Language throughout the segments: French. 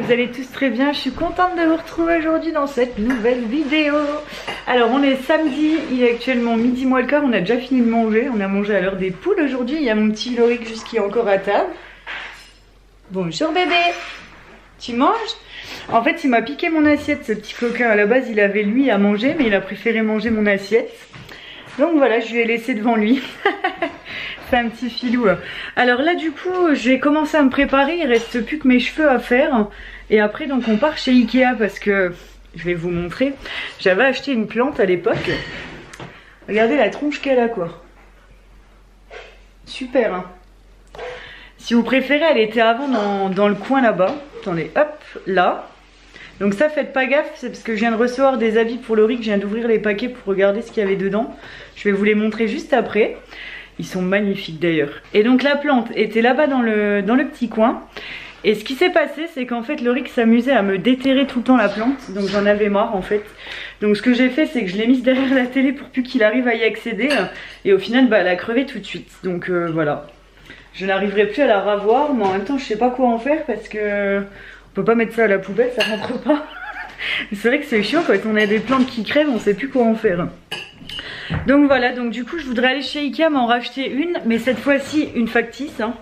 vous allez tous très bien. Je suis contente de vous retrouver aujourd'hui dans cette nouvelle vidéo. Alors on est samedi, il est actuellement midi moins le quart, on a déjà fini de manger. On a mangé à l'heure des poules aujourd'hui. Il y a mon petit Loric juste qui est encore à table. Bonjour bébé, tu manges? En fait il m'a piqué mon assiette, ce petit coquin. À la base il avait lui à manger, mais il a préféré manger mon assiette. Donc voilà, je lui ai laissé devant lui. C'est un petit filou. Alors là du coup je vais commencer à me préparer. Il reste plus que mes cheveux à faire. Et après donc on part chez Ikea parce que je vais vous montrer. J'avais acheté une plante à l'époque. Regardez la tronche qu'elle a quoi. Super hein. Si vous préférez, elle était avant dans le coin là-bas. Attendez, hop, là. Donc ça, faites pas gaffe, c'est parce que je viens de recevoir des habits pour Loric. Je viens d'ouvrir les paquets pour regarder ce qu'il y avait dedans. Je vais vous les montrer juste après. Ils sont magnifiques d'ailleurs. Et donc la plante était là-bas dans le petit coin. Et ce qui s'est passé, c'est qu'en fait Loric s'amusait à me déterrer tout le temps la plante. Donc j'en avais marre en fait. Donc ce que j'ai fait, c'est que je l'ai mise derrière la télé pour plus qu'il arrive à y accéder. Et au final, bah, elle a crevé tout de suite. Donc voilà. Je n'arriverai plus à la ravoir, mais en même temps je sais pas quoi en faire parce que on peut pas mettre ça à la poubelle, ça rentre pas. C'est vrai que c'est chiant quand on a des plantes qui crèvent, on sait plus quoi en faire. Donc voilà, donc du coup je voudrais aller chez Ikea m'en racheter une, mais cette fois-ci une factice, hein,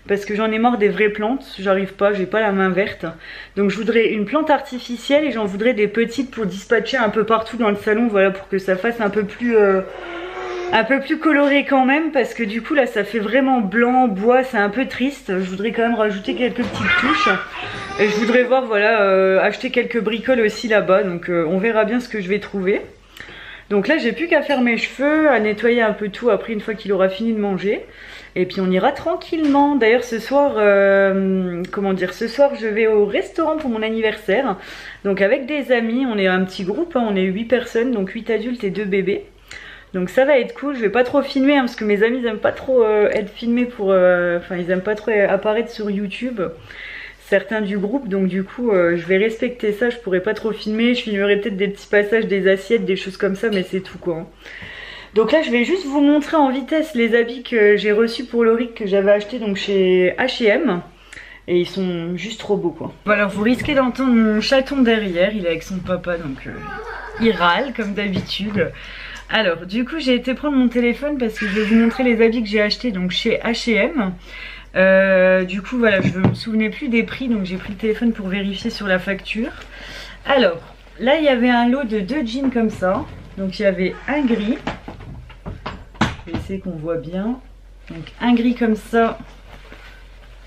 parce que j'en ai marre des vraies plantes, j'arrive pas, j'ai pas la main verte. Donc je voudrais une plante artificielle et j'en voudrais des petites pour dispatcher un peu partout dans le salon, voilà, pour que ça fasse un peu plus coloré quand même, parce que du coup là ça fait vraiment blanc, bois, c'est un peu triste. Je voudrais quand même rajouter quelques petites touches. Et je voudrais voir, voilà, acheter quelques bricoles aussi là-bas, donc on verra bien ce que je vais trouver. Donc là j'ai plus qu'à faire mes cheveux, à nettoyer un peu tout après une fois qu'il aura fini de manger. Et puis on ira tranquillement. D'ailleurs ce soir, ce soir je vais au restaurant pour mon anniversaire. Donc avec des amis, on est un petit groupe, hein, on est 8 personnes, donc 8 adultes et 2 bébés. Donc ça va être cool, je vais pas trop filmer hein, parce que mes amis ils aiment pas trop être filmés pour... ils aiment pas trop apparaître sur YouTube. Certains du groupe, donc du coup je vais respecter ça, je pourrai pas trop filmer. Je filmerai peut-être des petits passages des assiettes, des choses comme ça, mais c'est tout quoi. Donc là je vais juste vous montrer en vitesse les habits que j'ai reçus pour Loric, que j'avais acheté donc chez H&M. Et ils sont juste trop beaux quoi. Voilà, vous risquez d'entendre mon chaton derrière, il est avec son papa donc il râle comme d'habitude. Alors du coup j'ai été prendre mon téléphone parce que je vais vous montrer les habits que j'ai achetés donc chez H&M. Du coup voilà, je ne me souvenais plus des prix, donc j'ai pris le téléphone pour vérifier sur la facture. Alors là il y avait un lot de 2 jeans comme ça. Donc il y avait un gris, je vais essayer qu'on voit bien. Donc un gris comme ça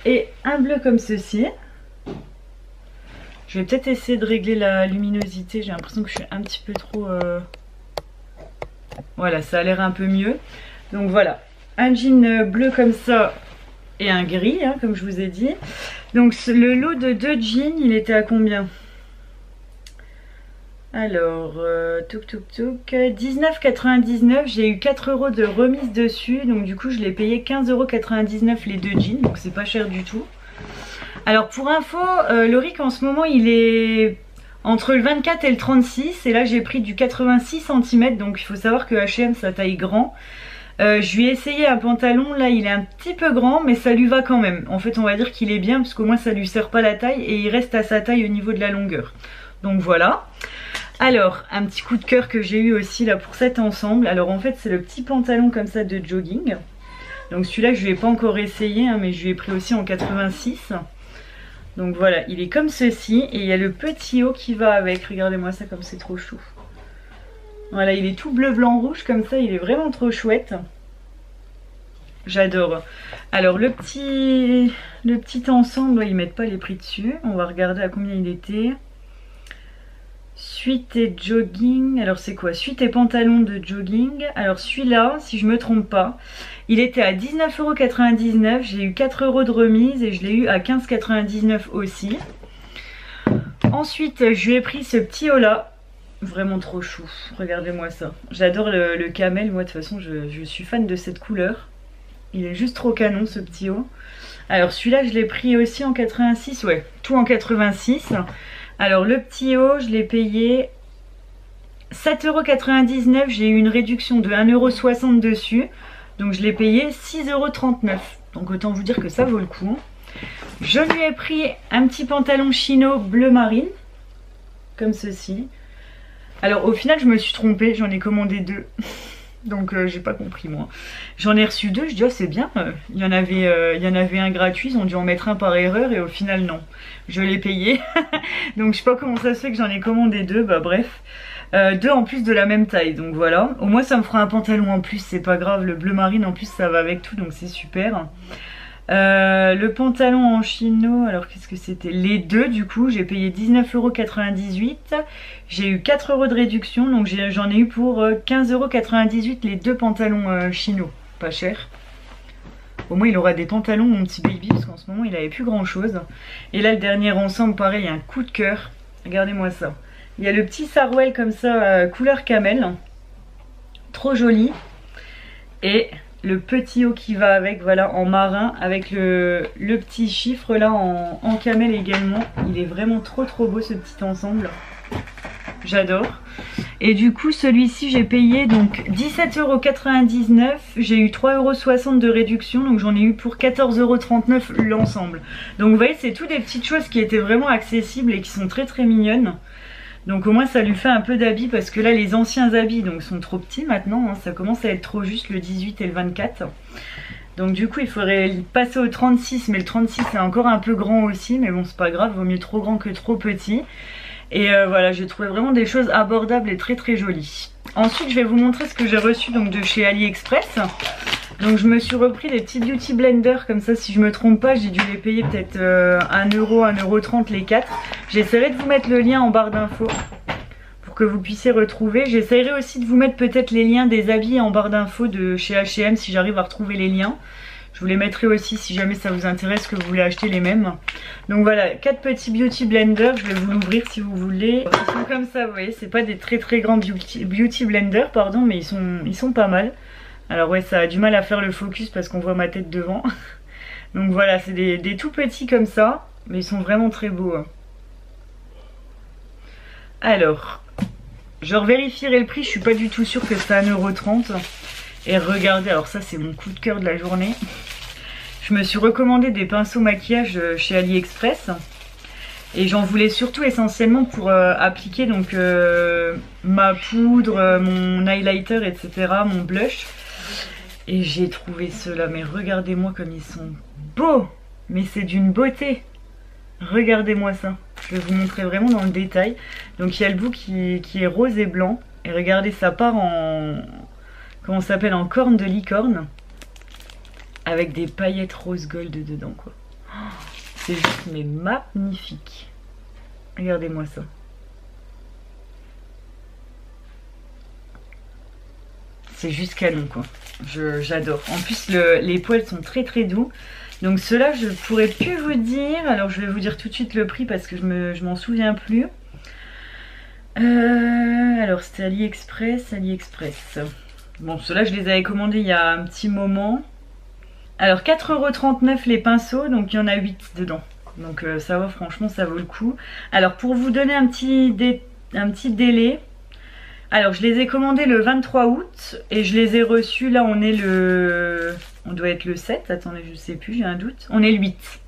et un bleu comme ceci. Je vais peut-être essayer de régler la luminosité, j'ai l'impression que je suis un petit peu trop... Voilà, ça a l'air un peu mieux. Donc voilà, un jean bleu comme ça et un gris, hein, comme je vous ai dit. Donc le lot de 2 jeans, il était à combien? Alors, 19,99 €. J'ai eu 4 € de remise dessus. Donc du coup, je l'ai payé 15,99 € les 2 jeans. Donc c'est pas cher du tout. Alors pour info, Loric en ce moment, il est... entre le 24 et le 36, et là j'ai pris du 86 cm, donc il faut savoir que H&M ça taille grand. Je lui ai essayé un pantalon, là il est un petit peu grand, mais ça lui va quand même. En fait on va dire qu'il est bien, parce qu'au moins ça lui serre pas la taille, et il reste à sa taille au niveau de la longueur. Donc voilà. Alors, un petit coup de cœur que j'ai eu aussi là pour cet ensemble. Alors en fait c'est le petit pantalon comme ça de jogging. Donc celui-là je lui ai pas encore essayé, hein, mais je lui ai pris aussi en 86. Donc voilà, il est comme ceci et il y a le petit haut qui va avec. Regardez-moi ça comme c'est trop chou. Voilà, il est tout bleu, blanc, rouge comme ça, il est vraiment trop chouette. J'adore. Alors le petit ensemble, ils mettent pas les prix dessus. On va regarder à combien il était. Suite et jogging, alors c'est quoi? Suite et pantalon de jogging. Alors celui-là, si je me trompe pas, il était à 19,99 €. J'ai eu 4 € de remise et je l'ai eu à 15,99 € aussi. Ensuite, je lui ai pris ce petit haut là. Vraiment trop chou. Regardez-moi ça. J'adore le camel. Moi, de toute façon, je suis fan de cette couleur. Il est juste trop canon, ce petit haut. Alors celui-là, je l'ai pris aussi en 86. Ouais, tout en 86. Alors le petit haut, je l'ai payé 7,99 €. J'ai eu une réduction de 1,60 € dessus. Donc je l'ai payé 6,39 €. Donc autant vous dire que ça vaut le coup. Je lui ai pris un petit pantalon chino bleu marine, comme ceci. Alors au final je me suis trompée, j'en ai commandé 2. Donc j'ai pas compris moi. J'en ai reçu 2, je dis oh c'est bien, il y en avait un gratuit, ils ont dû en mettre un par erreur et au final non. Je l'ai payé. Donc je sais pas comment ça se fait que j'en ai commandé 2, bah bref. 2 en plus de la même taille, donc voilà. Au moins ça me fera un pantalon en plus, c'est pas grave. Le bleu marine en plus ça va avec tout, donc c'est super. Le pantalon en chino, alors qu'est-ce que c'était? Les 2 du coup, j'ai payé 19,98 €. J'ai eu 4 € de réduction, donc j'en ai eu pour 15,98 € les 2 pantalons chino. Pas cher. Au moins il aura des pantalons mon petit baby, parce qu'en ce moment il avait plus grand chose. Et là le dernier ensemble, pareil, un coup de cœur. Regardez-moi ça. Il y a le petit sarouel comme ça, couleur camel. Trop joli. Et le petit haut qui va avec, voilà, en marin, avec le petit chiffre là en camel également. Il est vraiment trop beau ce petit ensemble. J'adore. Et du coup celui-ci j'ai payé donc 17,99 €. J'ai eu 3,60 € de réduction, donc j'en ai eu pour 14,39 € l'ensemble. Donc vous voyez, c'est tout des petites choses qui étaient vraiment accessibles et qui sont très mignonnes. Donc au moins ça lui fait un peu d'habits, parce que là les anciens habits donc sont trop petits maintenant, hein, ça commence à être trop juste, le 18 et le 24. Donc du coup il faudrait passer au 36, mais le 36 c'est encore un peu grand aussi, mais bon c'est pas grave, vaut mieux trop grand que trop petit. Et voilà, j'ai trouvé vraiment des choses abordables et très jolies. Ensuite je vais vous montrer ce que j'ai reçu donc de chez AliExpress. Donc je me suis repris des petits beauty blenders comme ça, si je me trompe pas, j'ai dû les payer peut-être 1 €, 1,30 € les 4. J'essaierai de vous mettre le lien en barre d'infos pour que vous puissiez retrouver. J'essaierai aussi de vous mettre peut-être les liens des habits en barre d'infos de chez H&M si j'arrive à retrouver les liens. Je vous les mettrai aussi si jamais ça vous intéresse, que vous voulez acheter les mêmes. Donc voilà, 4 petits beauty blenders, je vais vous l'ouvrir si vous voulez. Ils sont comme ça, vous voyez, c'est pas des très grands beauty blenders, pardon, mais ils sont pas mal. Alors ouais, ça a du mal à faire le focus parce qu'on voit ma tête devant. Donc voilà, c'est des tout petits comme ça, mais ils sont vraiment très beaux. Alors, je revérifierai le prix, je suis pas du tout sûre que c'est 1,30 €. Et regardez, alors ça c'est mon coup de cœur de la journée. Je me suis recommandé des pinceaux maquillage chez AliExpress. Et j'en voulais surtout essentiellement pour appliquer donc ma poudre, mon highlighter, etc., mon blush. Et j'ai trouvé ceux-là, mais regardez-moi comme ils sont beaux. Mais c'est d'une beauté. Regardez-moi ça. Je vais vous montrer vraiment dans le détail. Donc il y a le bout qui est rose et blanc. Et regardez, ça part en... comment ça s'appelle, en corne de licorne. Avec des paillettes rose gold dedans, quoi. C'est juste mais magnifique. Regardez-moi ça. C'est juste canon, quoi. J'adore. En plus les poils sont très doux. Donc ceux-là je pourrais plus vous dire. Alors je vais vous dire tout de suite le prix parce que je m'en souviens plus. Alors c'était AliExpress. Bon, ceux-là je les avais commandés il y a un petit moment. Alors 4,39 € les pinceaux, donc il y en a 8 dedans. Donc ça va, franchement ça vaut le coup. Alors pour vous donner un petit délai, alors je les ai commandés le 23 août et je les ai reçus, là on doit être le 7, attendez je sais plus, j'ai un doute. On est le 8.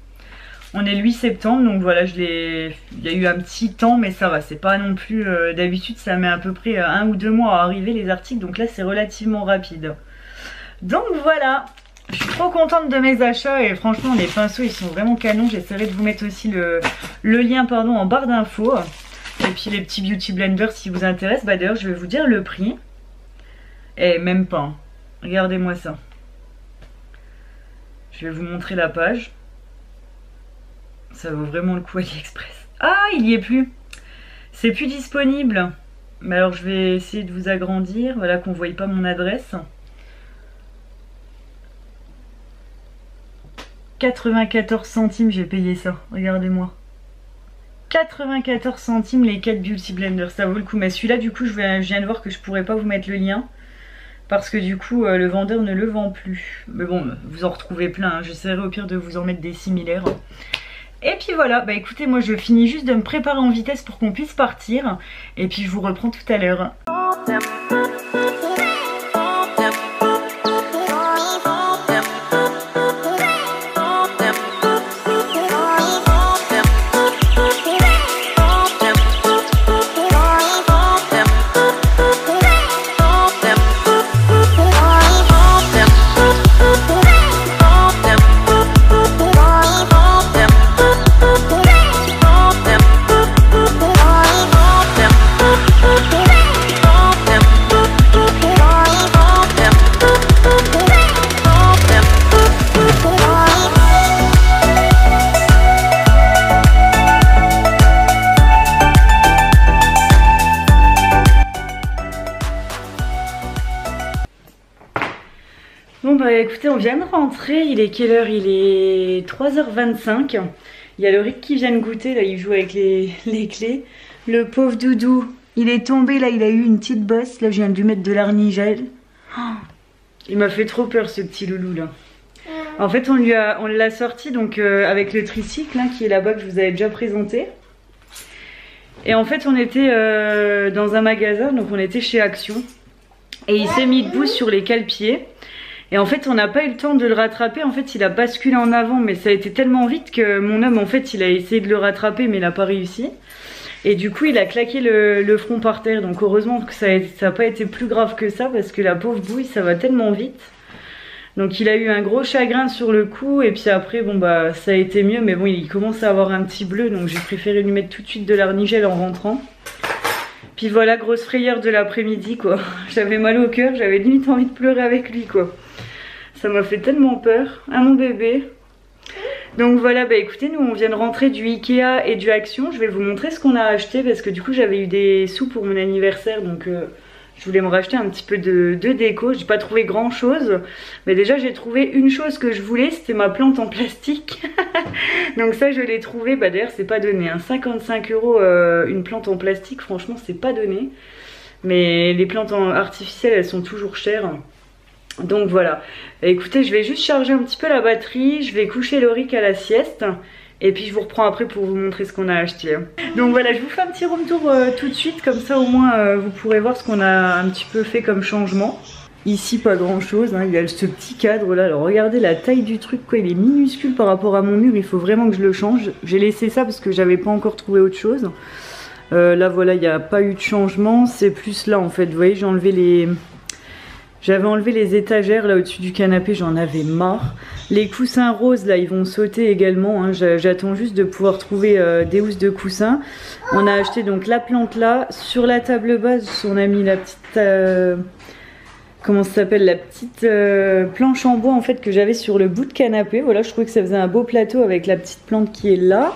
On est le 8 septembre, donc voilà, il y a eu un petit temps, mais ça va, c'est pas non plus... d'habitude ça met à peu près 1 ou 2 mois à arriver les articles, donc là c'est relativement rapide. Donc voilà, je suis trop contente de mes achats et franchement les pinceaux ils sont vraiment canons. J'essaierai de vous mettre aussi le lien en barre d'infos. Et puis les petits beauty blenders si vous intéressent. Bah d'ailleurs je vais vous dire le prix. Et même pas, hein. Regardez-moi ça. Je vais vous montrer la page. Ça vaut vraiment le coup AliExpress. Ah, il y est plus. C'est plus disponible. Mais alors je vais essayer de vous agrandir. Voilà qu'on ne voie pas mon adresse. 94 centimes j'ai payé ça. Regardez-moi. 94 centimes les 4 beauty blenders. Ça vaut le coup. Mais celui-là du coup je viens de voir que je pourrais pas vous mettre le lien. Parce que du coup le vendeur ne le vend plus. Mais bon, vous en retrouvez plein, hein. J'essaierai au pire de vous en mettre des similaires. Et puis voilà, bah écoutez, moi je finis juste de me préparer en vitesse pour qu'on puisse partir. Et puis je vous reprends tout à l'heure. écoutez, on vient de rentrer, il est quelle heure? Il est 3h25. Il y a le Rick qui vient de goûter, là il joue avec les clés. Le pauvre Doudou, il est tombé là, il a eu une petite bosse, là je viens de lui mettre de l'arnigel. Oh, il m'a fait trop peur ce petit loulou là. En fait on l'a sorti donc avec le tricycle hein, qui est là-bas que je vous avais déjà présenté. Et en fait on était dans un magasin, donc on était chez Action. Et il s'est mis debout sur les cale-pieds. Et en fait on n'a pas eu le temps de le rattraper, en fait il a basculé en avant mais ça a été tellement vite que mon homme en fait il a essayé de le rattraper mais il n'a pas réussi. Et du coup il a claqué le front par terre, donc heureusement que ça n'a pas été plus grave que ça parce que la pauvre bouille ça va tellement vite. Donc il a eu un gros chagrin sur le cou et puis après bon bah ça a été mieux mais bon il commence à avoir un petit bleu donc j'ai préféré lui mettre tout de suite de l'arnigel en rentrant. Puis voilà, grosse frayeur de l'après-midi quoi, j'avais mal au cœur, j'avais limite envie de pleurer avec lui quoi. Ça m'a fait tellement peur, hein mon bébé. Donc voilà, bah écoutez, nous on vient de rentrer du Ikea et du Action. Je vais vous montrer ce qu'on a acheté parce que du coup j'avais eu des sous pour mon anniversaire. Donc je voulais me racheter un petit peu de déco. J'ai pas trouvé grand chose. Mais déjà j'ai trouvé une chose que je voulais, c'était ma plante en plastique. Donc ça je l'ai trouvé, bah d'ailleurs c'est pas donné. Hein. 55 € une plante en plastique, franchement c'est pas donné. Mais les plantes artificielles elles sont toujours chères. Donc voilà, écoutez je vais juste charger un petit peu la batterie, je vais coucher Loric à la sieste et puis je vous reprends après pour vous montrer ce qu'on a acheté. Donc voilà, je vous fais un petit room tour tout de suite, comme ça au moins vous pourrez voir ce qu'on a un petit peu fait comme changement. Ici pas grand chose, hein. Il y a ce petit cadre là, alors regardez la taille du truc quoi, il est minuscule par rapport à mon mur, il faut vraiment que je le change. J'ai laissé ça parce que j'avais pas encore trouvé autre chose. Là voilà, il n'y a pas eu de changement, c'est plus là en fait, vous voyez j'ai enlevé les... J'avais enlevé les étagères là au-dessus du canapé, j'en avais marre. Les coussins roses là, ils vont sauter également. Hein. J'attends juste de pouvoir trouver des housses de coussins. On a acheté donc la plante là. Sur la table basse, on a mis la petite... comment ça s'appelle? La petite planche en bois en fait que j'avais sur le bout de canapé. Voilà, je trouvais que ça faisait un beau plateau avec la petite plante qui est là.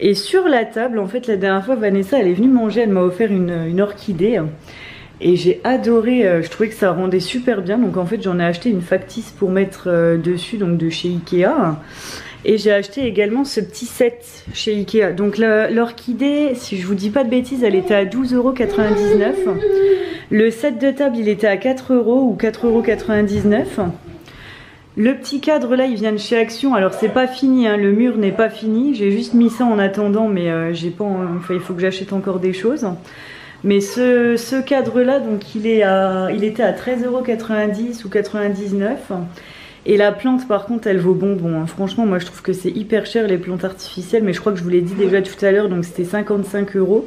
Et sur la table, en fait, la dernière fois, Vanessa, elle est venue manger, elle m'a offert une orchidée. Et j'ai adoré, je trouvais que ça rendait super bien. Donc en fait j'en ai acheté une factice pour mettre dessus, donc de chez Ikea. Et j'ai acheté également ce petit set chez Ikea. Donc l'orchidée, si je vous dis pas de bêtises, elle était à 12,99 €. Le set de table il était à 4 € ou 4,99 €. Le petit cadre là il vient de chez Action. Alors c'est pas fini, hein, le mur n'est pas fini. J'ai juste mis ça en attendant mais j'ai pas, enfin, il faut que j'achète encore des choses. Mais ce cadre là donc il était à 13,90 € ou 99 €. Et la plante par contre elle vaut bonbon hein. Franchement moi je trouve que c'est hyper cher les plantes artificielles, mais je crois que je vous l'ai dit déjà tout à l'heure, donc c'était 55 €.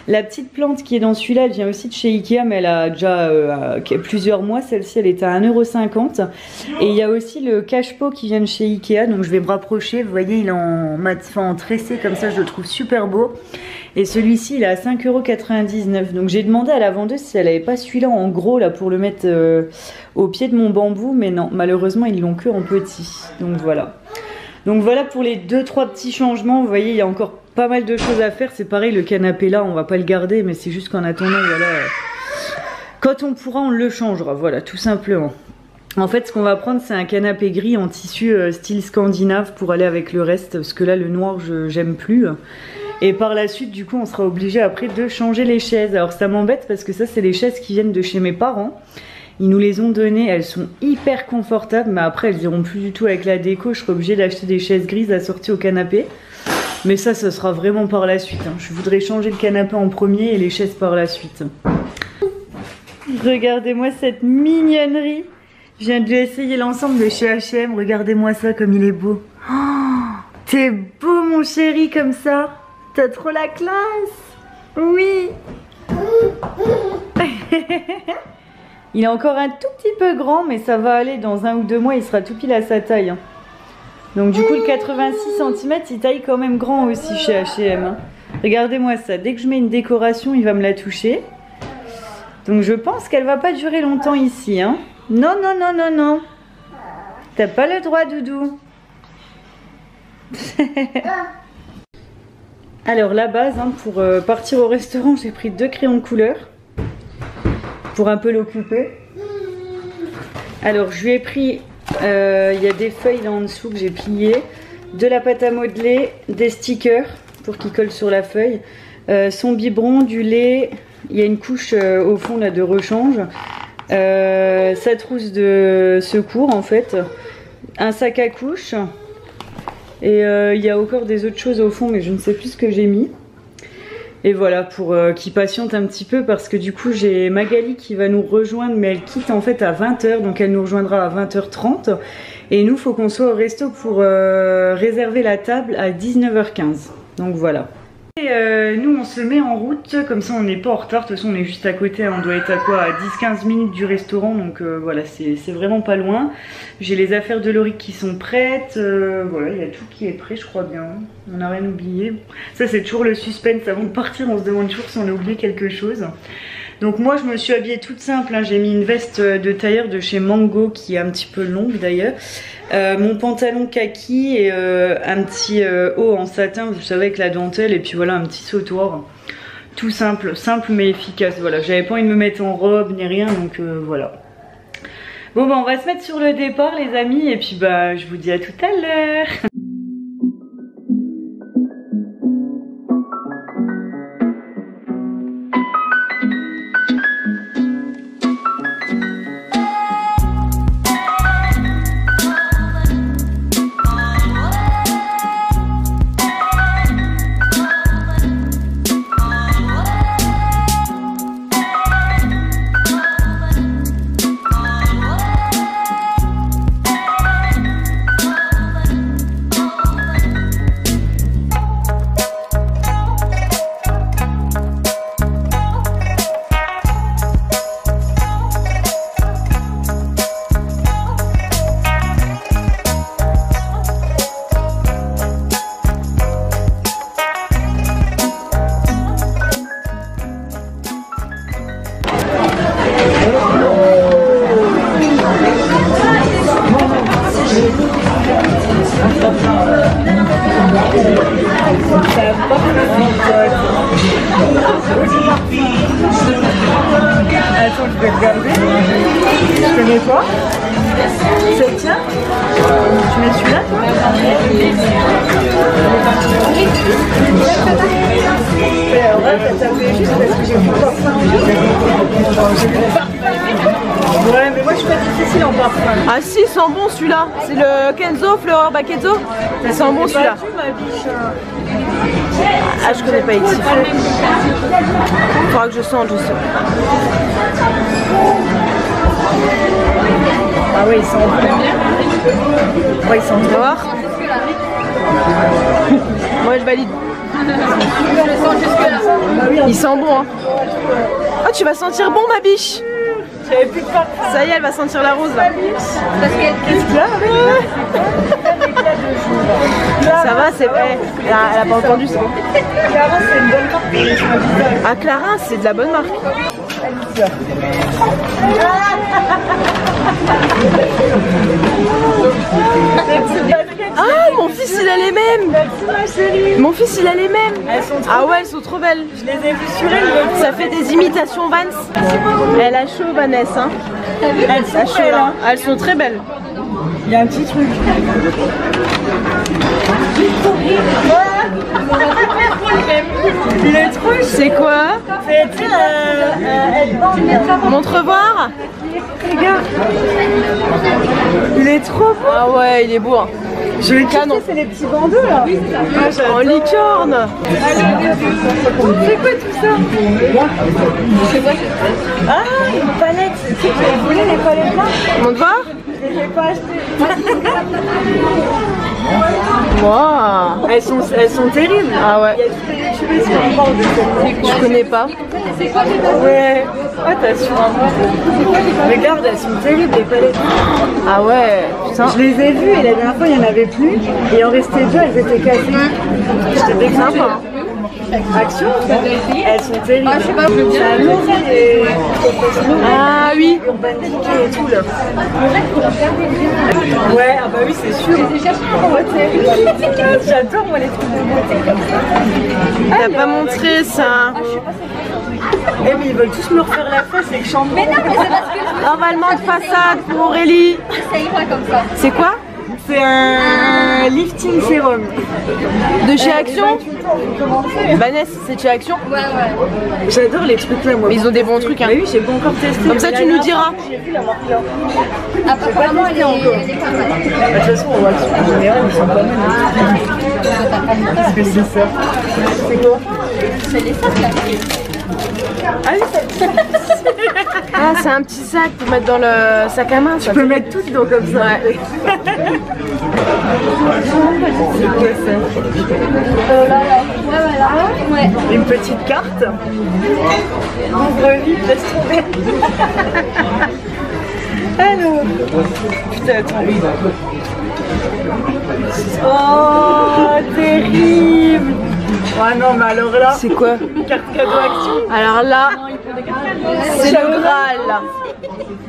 La petite plante qui est dans celui-là elle vient aussi de chez Ikea, mais elle a déjà plusieurs mois. Celle-ci elle était à 1,50 €. Et il y a aussi le cache-pot qui vient de chez Ikea, donc je vais me rapprocher, vous voyez il est en tressé comme ça, je le trouve super beau. Et celui-ci il est à 5,99 €. Donc j'ai demandé à la vendeuse si elle avait pas celui-là en gros là pour le mettre au pied de mon bambou, mais non, malheureusement ils l'ont que en petit. Donc voilà pour les 2-3 petits changements. Vous voyez il y a encore pas mal de choses à faire. C'est pareil, le canapé là on va pas le garder, mais c'est juste qu'en attendant voilà, quand on pourra on le changera, voilà tout simplement. En fait ce qu'on va prendre c'est un canapé gris en tissu style scandinave pour aller avec le reste, parce que là le noir j'aime plus. Et par la suite, du coup, on sera obligé après de changer les chaises. Alors ça m'embête parce que ça, c'est les chaises qui viennent de chez mes parents. Ils nous les ont données, elles sont hyper confortables, mais après elles iront plus du tout avec la déco. Je serai obligée d'acheter des chaises grises assorties au canapé. Mais ça sera vraiment par la suite. Hein. Je voudrais changer le canapé en premier et les chaises par la suite. Regardez-moi cette mignonnerie. Je viens de lui essayer l'ensemble de chez H&M. Regardez-moi ça comme il est beau. Oh, t'es beau mon chéri comme ça. T'as trop la classe. Oui. Il est encore un tout petit peu grand, mais ça va aller. Dans 1 ou 2 mois, il sera tout pile à sa taille. Hein. Donc du coup, le 86 cm, il taille quand même grand aussi chez H&M. Hein. Regardez-moi ça. Dès que je mets une décoration, il va me la toucher. Donc je pense qu'elle va pas durer longtemps ici. Hein. Non, non, non, non, non. T'as pas le droit, Doudou. Alors la base, hein, pour partir au restaurant, j'ai pris 2 crayons de couleur pour un peu l'occuper. Alors je lui ai pris Il y a des feuilles là en dessous que j'ai pliées, de la pâte à modeler, des stickers pour qu'ils collent sur la feuille, son biberon, du lait, il y a une couche au fond là de rechange, sa trousse de secours en fait, un sac à couche et il y a encore des autres choses au fond mais je ne sais plus ce que j'ai mis. Et voilà, pour qu'ils patientent un petit peu parce que du coup j'ai Magali qui va nous rejoindre mais elle quitte en fait à 20 h, donc elle nous rejoindra à 20 h 30 et nous faut qu'on soit au resto pour réserver la table à 19 h 15, donc voilà. Et nous on se met en route, comme ça on n'est pas en retard, de toute façon on est juste à côté, on doit être à quoi, à 10-15 minutes du restaurant, donc voilà, c'est vraiment pas loin. J'ai les affaires de Lauric qui sont prêtes, voilà, il y a tout qui est prêt je crois bien, on n'a rien oublié. Ça c'est toujours le suspense, avant de partir on se demande toujours si on a oublié quelque chose. Donc moi je me suis habillée toute simple, hein. J'ai mis une veste de tailleur de chez Mango qui est un petit peu longue d'ailleurs, mon pantalon kaki et un petit haut en satin, vous savez, avec la dentelle, et puis voilà un petit sautoir. Tout simple, simple mais efficace, voilà. J'avais pas envie de me mettre en robe ni rien, donc voilà. Bon bah on va se mettre sur le départ les amis, et puis bah je vous dis à tout à l'heure. Attends, je vais regarder. Je connais pas. C'est le tien? Tu mets celui-là, toi? Ouais, t'as tapé juste parce que j'ai plus de parfum. Ouais, mais moi je suis pas difficile en parfum. Ah si, il sent bon celui-là. C'est le Kenzo, Fleur Bakezo. Il sent bon celui-là. Ah, je connais pas X. Faudra que je sente, je sais. Ah oui, il sent bon. Ouais, il sent bon. On va voir. Moi je valide. Il sent bon hein. Oh, tu vas sentir bon ma biche. J'avais plus de parfum. Ça y est, elle va sentir la rose là. Qu'est-ce qu'il y a? Ça va, c'est vrai. Elle a pas entendu ça. Clara, c'est une bonne marque. Ah, Clara, c'est de la bonne marque. Ah, mon fils il a les mêmes. Mon fils il a les mêmes. Ah ouais, elles sont trop belles. Je les ai vues sur elle. Ça fait des imitations Vans. Elle a chaud Vanessa. Elles sont belles, hein. Elles sont très belles. Il y a un petit truc. Il est trop. C'est quoi? Montre voir. Regarde. Il est trop beau. Ah ouais, il est beau hein. Je vais canon. C'est les petits bandeaux là. En licorne. C'est quoi tout ça? Ah, une palette. Tu sais que j'avais volé les palettes là. Montre voir. Je les ai pas achetées. Wow. Elles sont terribles. Ah ouais. Il y a toutes les youtubeuses qui en parlent de ça. Je connais pas. Ouais. Ah, t'as su un peu. Regarde, elles sont terribles les palettes. Ah ouais. Putain. Je les ai vues et la dernière fois il n'y en avait plus. Et il en restait deux, elles étaient cassées. J'étais dégoûtée. Action. Elles sont terribles. Ah, je sais pas, je veux bien. Ah oui. Urban Decay et tout là. Ouais, ah bah oui, c'est sûr. J'adore moi les trucs de beauté comme ça. T'as pas montré ça. Eh mais ils veulent tous me refaire la face avec Chambon. Mais non, mais c'est parce que Normalement de façade pour Aurélie. ça ira comme ça. C'est quoi? C'est un lifting sérum. De chez Action? Vanessa, c'est de chez Action? Ouais, ouais. J'adore les trucs là moi. Mais ils ont des bons trucs hein. Mais oui, j'ai pas encore testé. Comme ça tu nous diras. J'ai vu la marque là. Apparemment, elle est pas mal. De toute façon, on voit en général, ils sont pas mal. Qu'est-ce que c'est ça? C'est quoi? C'est les sacs là. Ah oui, ça. Ah c'est un petit sac pour mettre dans le sac à main. Tu peux mettre tout dedans comme ça. Ouais. C'est quoi ça? Ouais. Une petite carte. Ouvre vite, laisse tomber. Alors. Putain, attends. Oh, terrible. Ah non, mais alors là. C'est quoi? Carte cadeau Action. Alors là, c'est le Graal.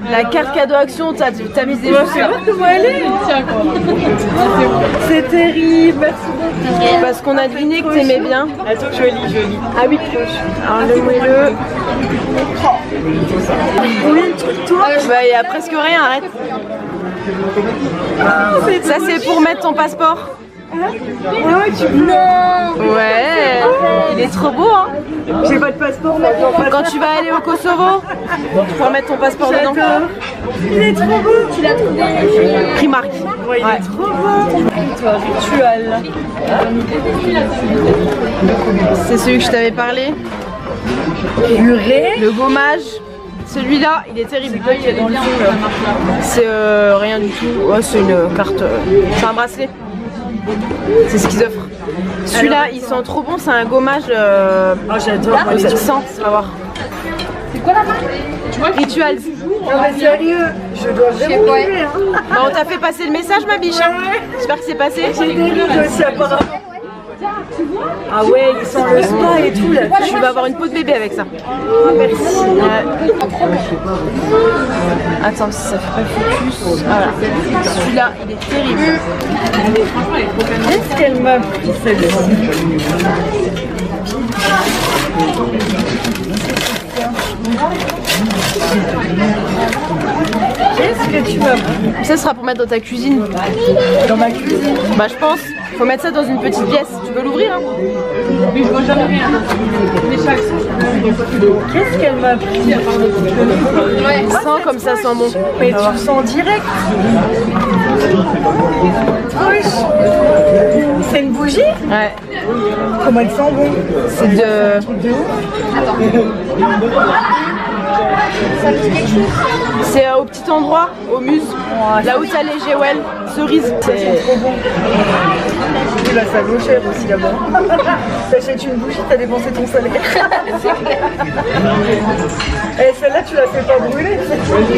La carte cadeau Action, t'as mis des Tu vois comment elle est? C'est terrible, merci beaucoup. parce qu'on a deviné que t'aimais bien. Attends, je lis. Ah oui. Alors le moelleux. Oui, le truc toi. Bah il y a presque rien, arrête. Ça c'est pour mettre ton passeport. Ouais, tu Non. Ouais. Il est trop beau hein. J'ai pas de passeport maintenant. Quand tu vas aller au Kosovo, tu pourras mettre ton passeport dedans. J'adore. Il est trop beau. Tu l'as trouvé. Primark. Ouais, il est trop beau. Toi, rituel. C'est celui que je t'avais parlé. Purée. Le gommage. Celui-là, il est terrible. C'est quoi qu'il y a dans le fond là? C'est rien du tout. Ouais, c'est une carte. C'est un bracelet. C'est ce qu'ils offrent. Celui-là, il sent trop bon. C'est un gommage. Oh, j'adore. Ça sent. On va voir. C'est quoi la marque? Rituals. Non mais sérieux, je dois vraiment pas. jouer, hein. Bah, on t'a fait passer le message, ma biche. Ouais. J'espère que c'est passé. J'ai des rides aussi apparemment. Ah ouais, il sent le spa et tout là. Tu vas avoir une peau de bébé avec ça. Oh, merci. Attends, si ça fait pas focus. Voilà. Celui-là, il est terrible. Qu'est-ce qu'elle m'a pris celle-ci? Qu'est-ce que tu m'as pris? Ça sera pour mettre dans ta cuisine. Dans ma cuisine? Bah, je pense. Faut mettre ça dans une petite pièce. Tu peux l'ouvrir, hein? Oui, je vois jamais rien. Qu'est-ce qu'elle m'a pris? Ouais. Sent comme ça sent bon. Mais tu le sens direct. C'est une bougie? Ouais. Comment elle sent bon? C'est de. C'est au petit endroit, au Muse, là où t'as les Jewel, cerise. C'est trop bon. Et là, ça vaut cher aussi là-bas. T'achètes une bougie, t'as dépensé ton salaire. Et celle-là, tu la fais pas brûler.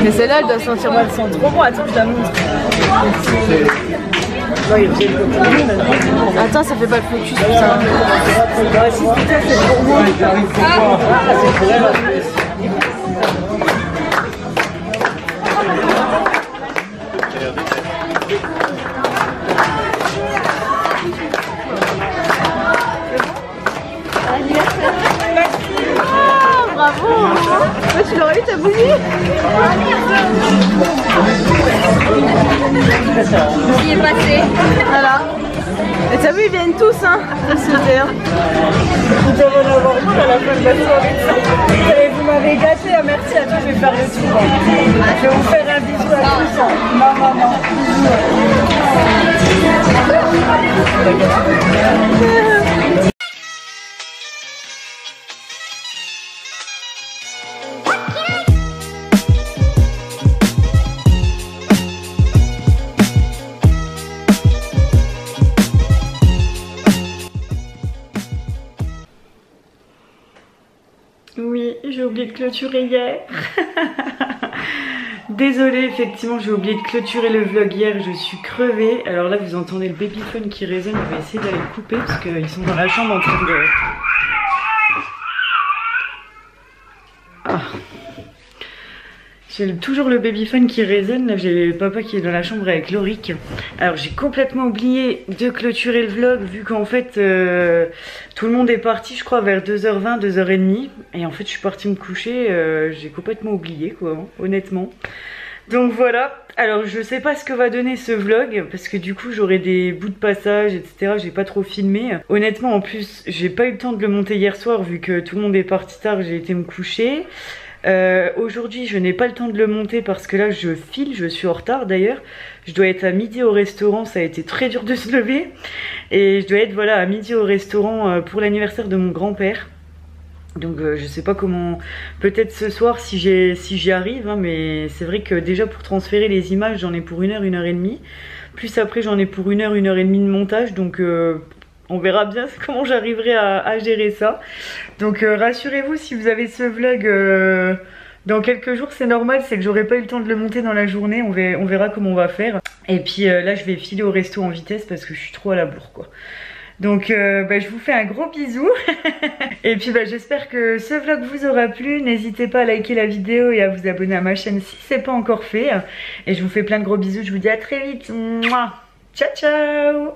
Mais celle-là, elle doit sentir Moi, elle sent trop bon. Attends, je la montre. Non, il y a le coton. Attends, ça fait pas le focus, putain. Ah, si, putain, c'est pour moi. Bravo! Ouais, tu l'aurais eu ta bougie? Qui est passé. Voilà. Et t'as vu, ils viennent tous, hein? Ça se fait, hein. Vous devez en avoir marre à la fin de la soirée. Et vous m'avez gâté, ah, merci à toi, je vais faire le tour. Je vais vous faire un bisou à tous. Non, maman. Oui, j'ai oublié de clôturer hier. Désolée, effectivement, j'ai oublié de clôturer le vlog hier, je suis crevée. Alors là, vous entendez le babyphone qui résonne, je vais essayer d'aller le couper parce qu'ils sont dans la chambre en train J'ai toujours le babyphone qui résonne. Là, j'ai papa qui est dans la chambre avec Loric. Alors, j'ai complètement oublié de clôturer le vlog vu qu'en fait, tout le monde est parti, je crois, vers 2h20, 2h30. Et en fait, je suis partie me coucher. J'ai complètement oublié, quoi, hein, honnêtement. Donc voilà. Alors, je sais pas ce que va donner ce vlog parce que du coup, j'aurai des bouts de passage, etc. J'ai pas trop filmé. Honnêtement, en plus, j'ai pas eu le temps de le monter hier soir vu que tout le monde est parti tard. J'ai été me coucher. Aujourd'hui je n'ai pas le temps de le monter parce que là je file, je suis en retard d'ailleurs. Je dois être à midi au restaurant, ça a été très dur de se lever. Et je dois être voilà à midi au restaurant pour l'anniversaire de mon grand-père. Donc je sais pas comment, peut-être ce soir si j'y arrive, hein, mais c'est vrai que déjà pour transférer les images j'en ai pour 1 heure, 1 heure et demie. Plus après j'en ai pour 1 heure, 1 heure et demie de montage, donc on verra bien comment j'arriverai à gérer ça. Donc rassurez-vous, si vous avez ce vlog dans quelques jours, c'est normal, c'est que j'aurai pas eu le temps de le monter dans la journée. On verra comment on va faire. Et puis là, je vais filer au resto en vitesse parce que je suis trop à la bourre, quoi. Donc je vous fais un gros bisou. Et puis j'espère que ce vlog vous aura plu. N'hésitez pas à liker la vidéo et à vous abonner à ma chaîne si c'est pas encore fait. Et je vous fais plein de gros bisous. Je vous dis à très vite. Mouah. Ciao, ciao.